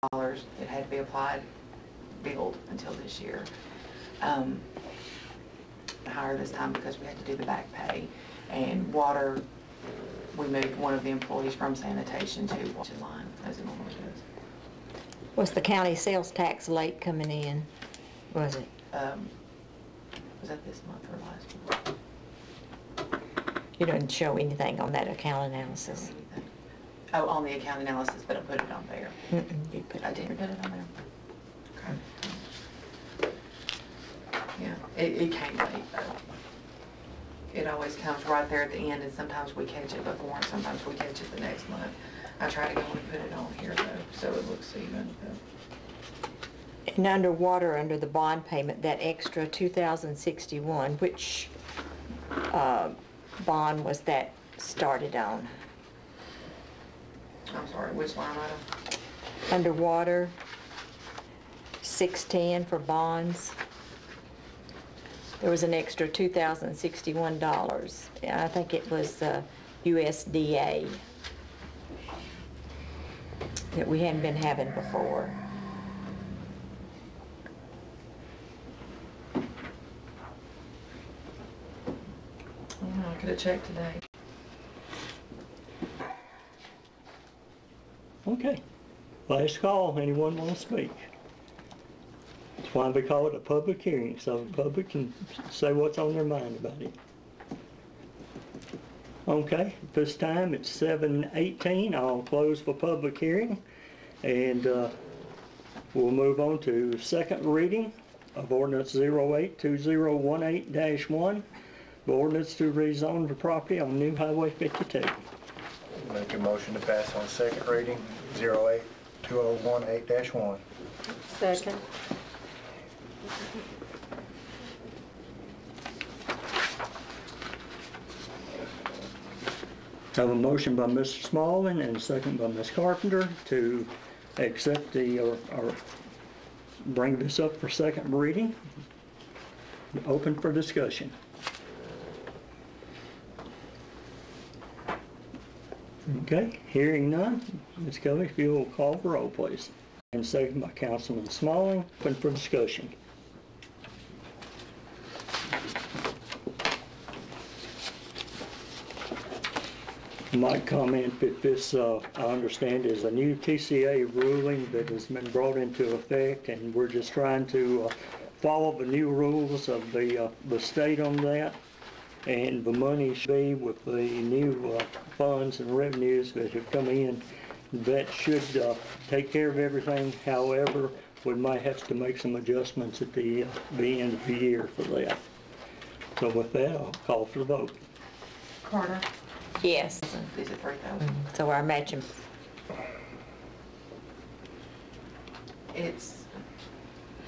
It had to be applied, billed until this year. Higher this time because we had to do the back pay. And water, we moved one of the employees from sanitation to water line as it normally does. Was the county sales tax late coming in? Was it? Was that this month or last month? You didn't show anything on that account analysis. Oh, on the account analysis, but I put it on there. You put it. I didn't put it on there. Okay. Yeah, it came late though. It always comes right there at the end, and sometimes we catch it before, and sometimes we catch it the next month. I try to go and put it on here though, so it looks even. And underwater, under the bond payment, that extra $2,061, which bond was that started on? I'm sorry, which line item? Underwater, 610 for bonds. There was an extra $2,061. I think it was USDA that we hadn't been having before. I could have checked today. Okay. Last call. Anyone want to speak? That's why we call it a public hearing, so the public can say what's on their mind about it. Okay, at this time it's 7:18. I'll close for public hearing, and we'll move on to second reading of ordinance 082018-1, the ordinance to rezone the property on New Highway 52. Make a motion to pass on second reading, 082018-1. Second. Have a motion by Mr. Smalling and a second by Ms. Carpenter to accept or bring this up for second reading. Open for discussion. Okay, hearing none, Ms. Kelly, if you will call the roll, please. And second by Councilman Smalling. Open for discussion. My comment that this, I understand, is a new TCA ruling that has been brought into effect, and we're just trying to follow the new rules of the state on that. And the money should be with the new funds and revenues that have come in. That should take care of everything. However, we might have to make some adjustments at the end of the year for that. So with that, I'll call for the vote. Carter? Yes. These are 3,000. So our matching.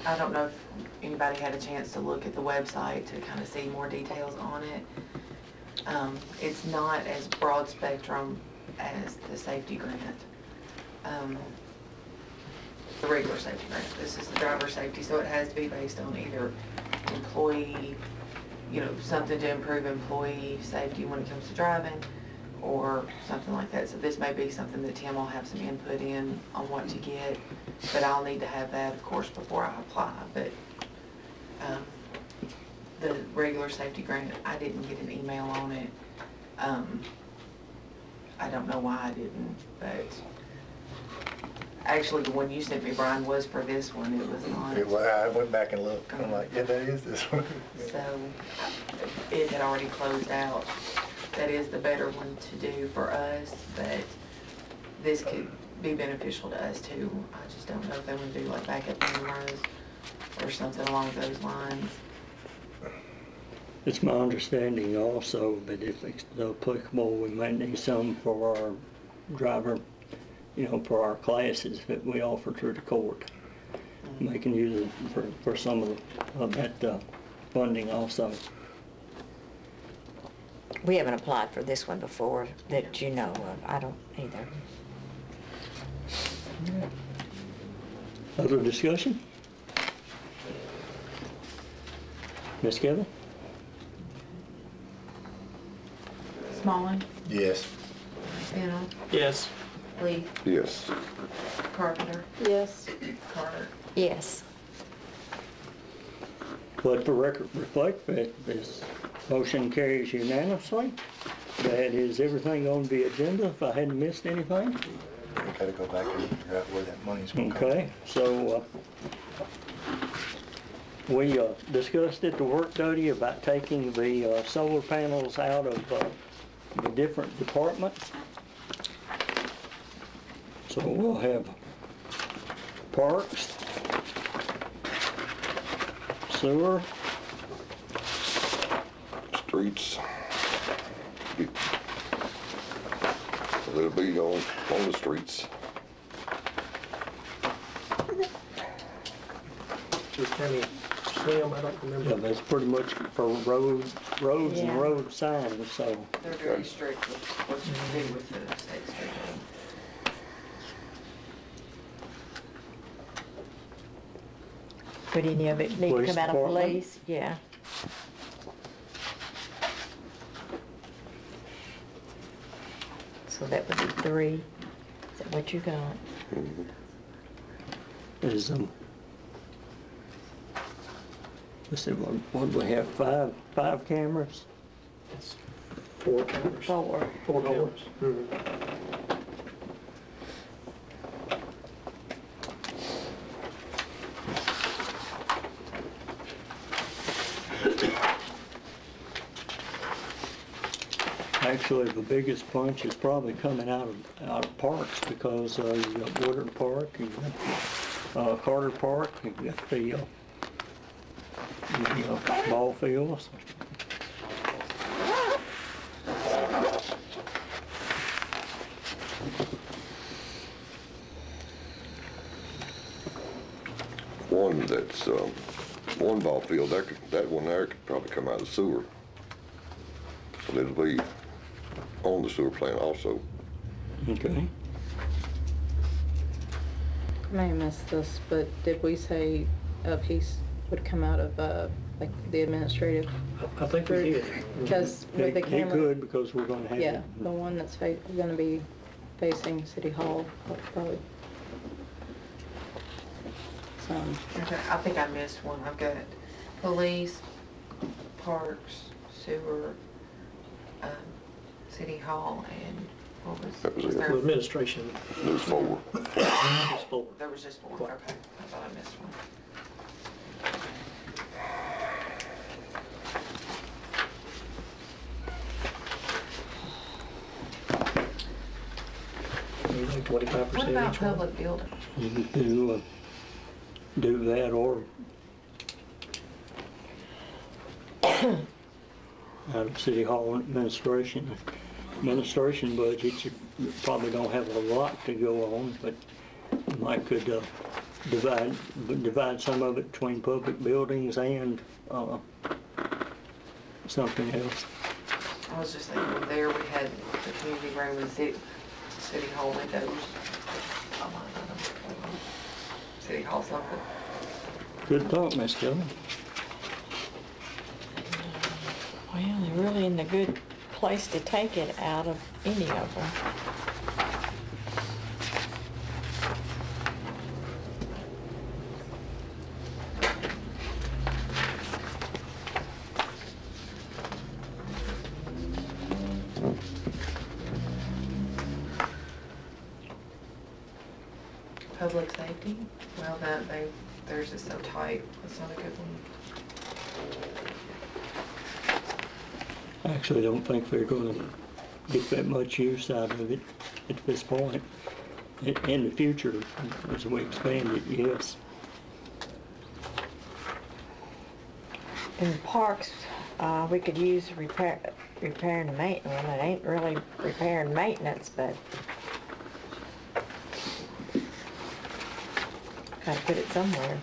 I don't know if anybody had a chance to look at the website to kind of see more details on it. It's not as broad spectrum as the safety grant. The regular safety grant. This is the driver safety, so it has to be based on either employee, something to improve employee safety when it comes to driving, or something like that. So this may be something that Tim will have some input in on what to get, but I'll need to have that, of course, before I apply. But the regular safety grant, I didn't get an email on it. I don't know why I didn't, but actually the one you sent me, Brian, was for this one. It was not. I went back and looked. I'm like, yeah, that is this one. So it had already closed out. That is the better one to do for us, but this could be beneficial to us too. I just don't know if they want to do like backup cameras or something along those lines. It's my understanding also that if it's applicable, we might need some for our driver, for our classes that we offer through the court. They can use it for some of that funding also. We haven't applied for this one before that you know of. I don't either. Other discussion? Ms. Kelly? Smalling? Yes. Stanton? Yes. Lee, Yes. Carpenter, Yes. Carter. Yes. Let the record reflect that this motion carries unanimously. That is everything on the agenda, if I hadn't missed anything. We gotta go back and figure out where that money's gonna come from. Okay, so we discussed at the work study about taking the solar panels out of the different departments. So we'll have parks, sewer, Streets. It'll be on the streets. Just tell me, Slim, I don't yeah, remember. that's pretty much for roads Yeah. and road signs, so. They're very strict with what you can do with the state street. Would any of it need to Police come out of department? police? Yeah. So that would be 3. Is that what you got? Is, let's see, what do we have, five cameras? 4 cameras. 4. 4 cameras. Actually, the biggest punch is probably coming out of parks, because you've got Woodard Park, you've got Carter Park, you've got the ball fields. One that's, one ball field, that one there could probably come out of the sewer. But it'll be on the sewer plant also. Okay. I may have missed this, but did we say a piece would come out of, like, the administrative? I think we did. Because with the It camera, could, because we're gonna have. yeah, the one that's gonna be facing City Hall, probably. Some, Okay, I think I missed one. I've got police, parks, sewer, city hall, and what That was was it. there? For administration, There's 4. it's 4. There was just one, okay. I thought I missed one. Usually 25% What each about one. public buildings? You could do that, or out of City Hall administration. Administration budget, you probably don't have a lot to go on, but you might could divide some of it between public buildings and something else. I was just thinking, there we had the community room and city hall windows. City hall something. Good thought, Miss Kelly. Well, they're really in a good place to take it out of any of them. Public safety, well, theirs is so tight, that's not a good one. I actually don't think they're gonna get that much use out of it at this point. In the future, as we expand it, yes. In parks, we could use repair and maintenance. Well, it ain't really repair and maintenance, but gotta put it somewhere.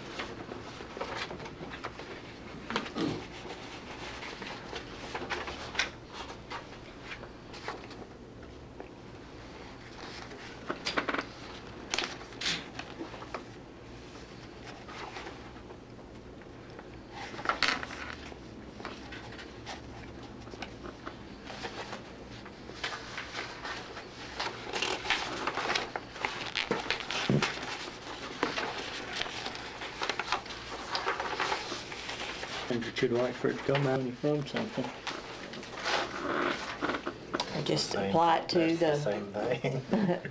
And that you'd like for it to come out from something. And just apply it to That's the same thing.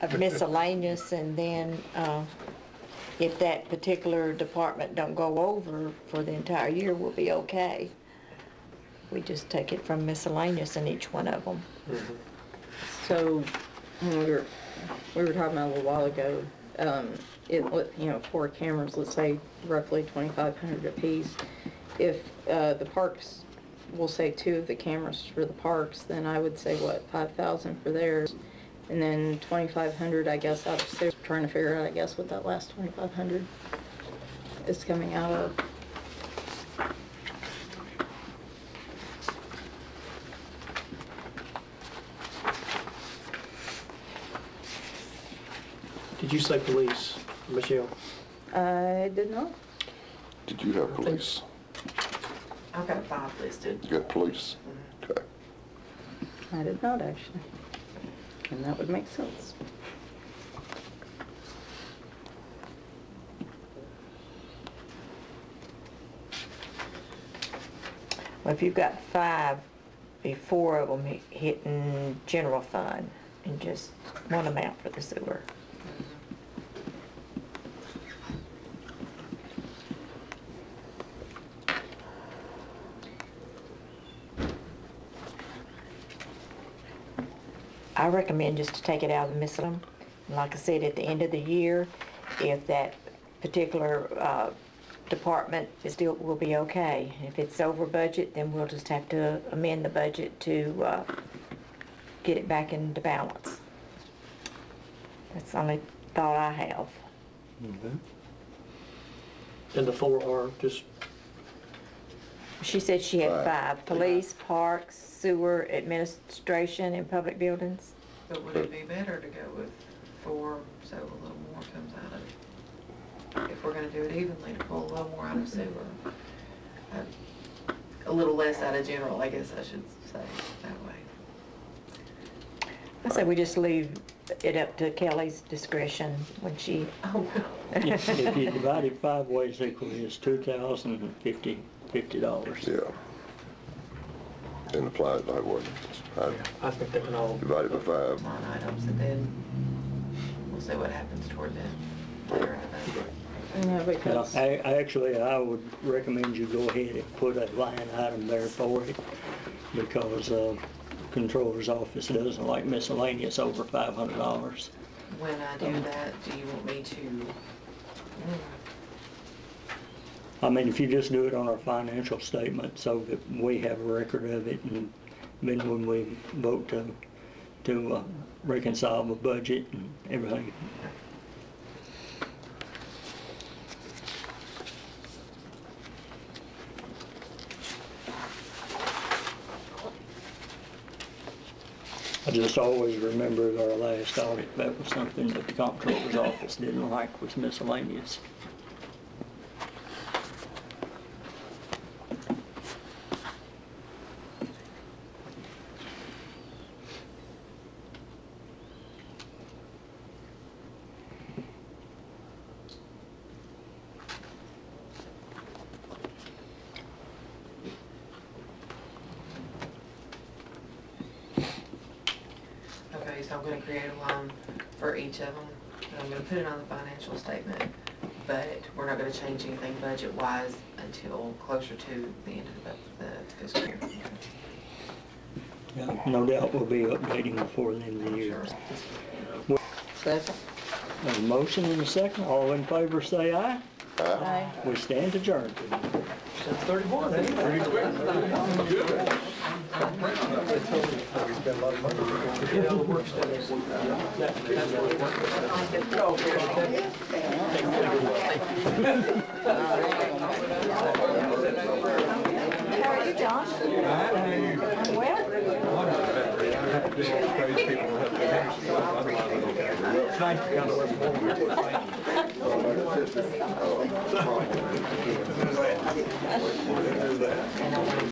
of miscellaneous, and then, if that particular department don't go over for the entire year, we'll be okay. We just take it from miscellaneous in each one of them. So, when we were talking about a little while ago, you know, 4 cameras, let's say roughly 2,500 apiece. If the parks, we'll say 2 of the cameras for the parks, then I would say, what, 5,000 for theirs? And then 2,500, I guess, out of sewer. Trying to figure out, I guess, what that last 2,500 is coming out of. Did you say police, Michelle? I did not. Did you have police? I've got 5 listed. You got police? Okay. I did not, actually. And that would make sense. Well, if you've got 5, be 4 of them hitting general fund and just one amount for the sewer. I recommend just to take it out of the miscellaneous. Like I said, at the end of the year, if that particular department is still, will be okay. If it's over budget, then we'll just have to amend the budget to get it back into balance. That's the only thought I have. And the 4 are just, She said she had 5. 5, police, parks, sewer, administration, and public buildings. But would it be better to go with 4, so a little more comes out of, if we're gonna do it evenly, to pull a little more out of sewer? A little less out of general, I guess I should say, that way. I say we just leave it up to Kelly's discretion when she, Oh, If you divide it 5 ways equally, it's $2,050. Yeah. And apply it that way. I think they can all, Divide it by 5. line items, and then we'll see what happens toward the later. Yeah, because I would recommend you go ahead and put a line item there for it, because Controller's office doesn't like miscellaneous over $500. When I do that, do you want me to? I mean, if you just do it on our financial statement so that we have a record of it, and then when we vote to reconcile the budget and everything. I just always remember our last audit, that was something that the comptroller's office didn't like, was miscellaneous. Okay, so I'm gonna create a line for each of them, and I'm gonna put it on the financial statement, but we're not gonna change anything budget-wise until closer to the end of the fiscal year. Yeah, no doubt we'll be updating before the end of the year. second. A motion and a second, all in favor say aye. Aye. We stand adjourned. that's 31, ain't it? Get all the work stuff. That's what it how are you, John? Well? It's nice to come to Westmoreland.